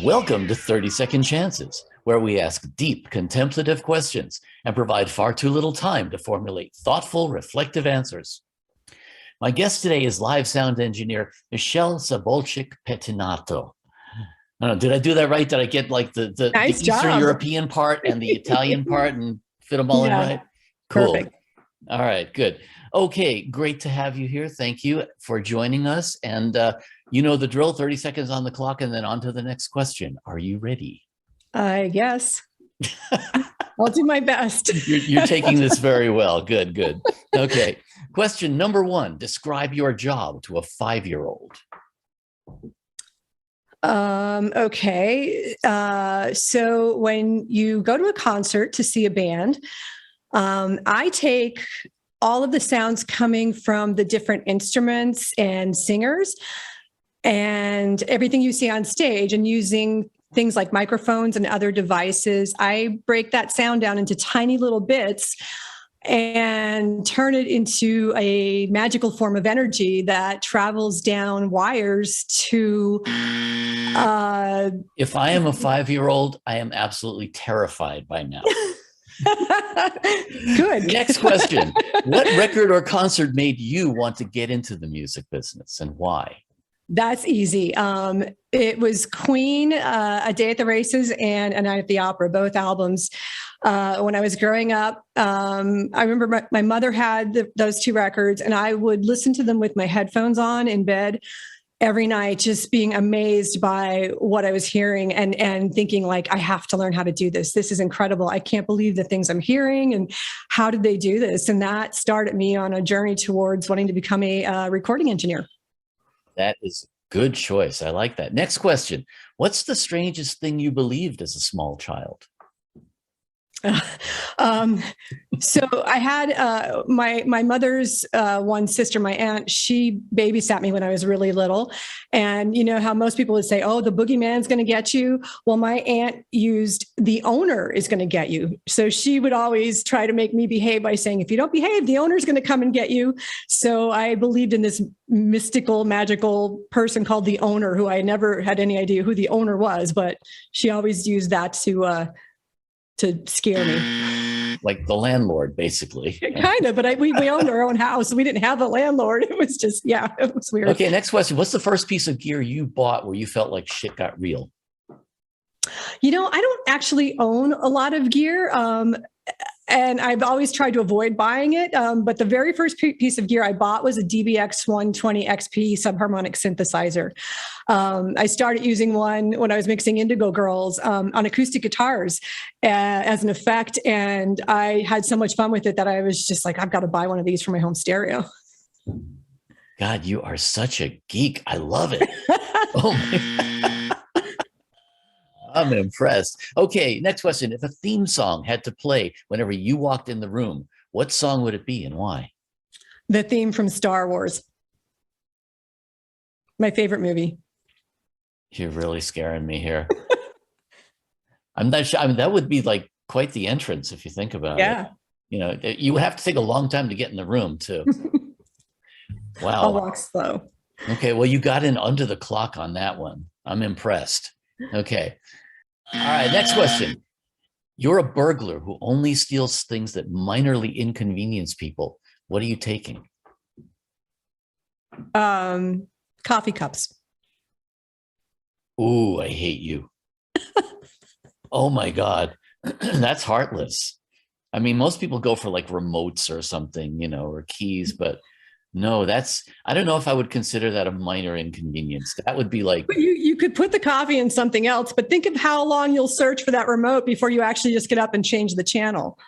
Welcome to 30 Second Chances, where we ask deep, contemplative questions and provide far too little time to formulate thoughtful, reflective answers. My guest today is live sound engineer Michelle Pettinato. I don't know, did I do that right? Did I get like the Nice Eastern job. European part and the Italian part and fit them all in Yeah, right? Cool. perfect. All right, good. Okay, great to have you here. Thank you for joining us. And you know the drill, 30 seconds on the clock and then on to the next question. Are you ready? I guess. I'll do my best. You're taking this very well. Good, good. Okay. Question number one, describe your job to a 5-year-old. Okay. So when you go to a concert to see a band, I take all of the sounds coming from the different instruments and singers and everything you see on stage, and using things like microphones and other devices, I break that sound down into tiny little bits and turn it into a magical form of energy that travels down wires to If I am a 5-year-old, I am absolutely terrified by now. Good. Next question. What record or concert made you want to get into the music business and why? That's easy. It was Queen, A Day at the Races, and A Night at the Opera, both albums. When I was growing up, I remember my mother had those two records, and I would listen to them with my headphones on in bed every night, just being amazed by what I was hearing and thinking like, I have to learn how to do this. This is incredible. I can't believe the things I'm hearing, and how did they do this? And that started me on a journey towards wanting to become a recording engineer. That is a good choice. I like that. Next question. What's the strangest thing you believed as a small child? So I had my mother's one sister, my aunt. She babysat me when I was really little, and you know how most people would say, "Oh, the boogeyman's going to get you." Well, my aunt used "the owner is going to get you," so she would always try to make me behave by saying, "If you don't behave, the owner's going to come and get you." So I believed in this mystical, magical person called the owner, who I never had any idea who the owner was, but she always used that to scare me. Like the landlord, basically. Kind of, but we owned our own house. We didn't have a landlord. It was just, yeah, it was weird. Okay, next question. What's the first piece of gear you bought where you felt like shit got real? You know, I don't actually own a lot of gear. And I've always tried to avoid buying it. But the very first piece of gear I bought was a DBX 120 XP subharmonic synthesizer. I started using one when I was mixing Indigo Girls on acoustic guitars as an effect. And I had so much fun with it that I was just like, I've got to buy one of these for my home stereo. God, you are such a geek. I love it. Oh my. I'm impressed. Okay, next question. If a theme song had to play whenever you walked in the room, what song would it be and why? The theme from Star Wars. My favorite movie. You're really scaring me here. I'm not sure. I mean, that would be like quite the entrance if you think about it. You know, you would have to take a long time to get in the room too. Wow. I'll walk slow. Okay, well, you got in under the clock on that one. I'm impressed. Okay. All right, next question. You're a burglar who only steals things that minorly inconvenience people. What are you taking? Coffee cups. Ooh, I hate you. Oh my God. That's heartless. I mean, most people go for like remotes or something, you know, or keys, but no, I don't know if I would consider that a minor inconvenience. That would be like. But you could put the coffee in something else, but think of how long you'll search for that remote before you actually just get up and change the channel.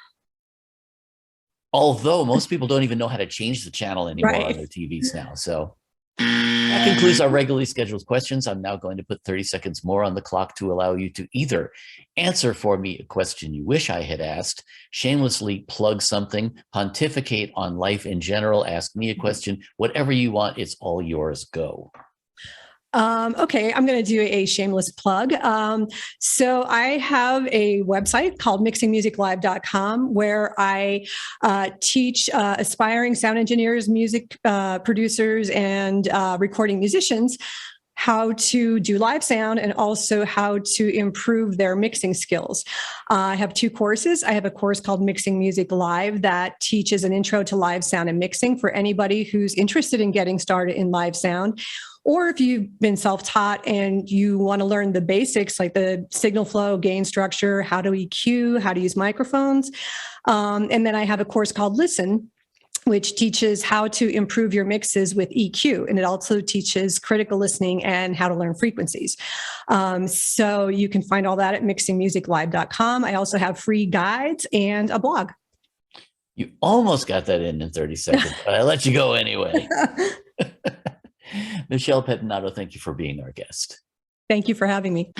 Although most people don't even know how to change the channel anymore on their TVs now. So that concludes our regularly scheduled questions. I'm now going to put 30 seconds more on the clock to allow you to either answer for me a question you wish I had asked, shamelessly plug something, pontificate on life in general, ask me a question, whatever you want, it's all yours. Go. Okay, I'm going to do a shameless plug. So I have a website called mixingmusiclive.com where I teach aspiring sound engineers, music producers, and recording musicians how to do live sound and also how to improve their mixing skills. I have 2 courses. I have a course called Mixing Music Live that teaches an intro to live sound and mixing for anybody who's interested in getting started in live sound. Or if you've been self-taught and you want to learn the basics like the signal flow, gain structure, how to EQ, how to use microphones. And then I have a course called Listen, which teaches how to improve your mixes with EQ. And it also teaches critical listening and how to learn frequencies. So you can find all that at mixingmusiclive.com. I also have free guides and a blog. You almost got that in 30 seconds, but I let you go anyway. Michelle Pettinato, thank you for being our guest. Thank you for having me.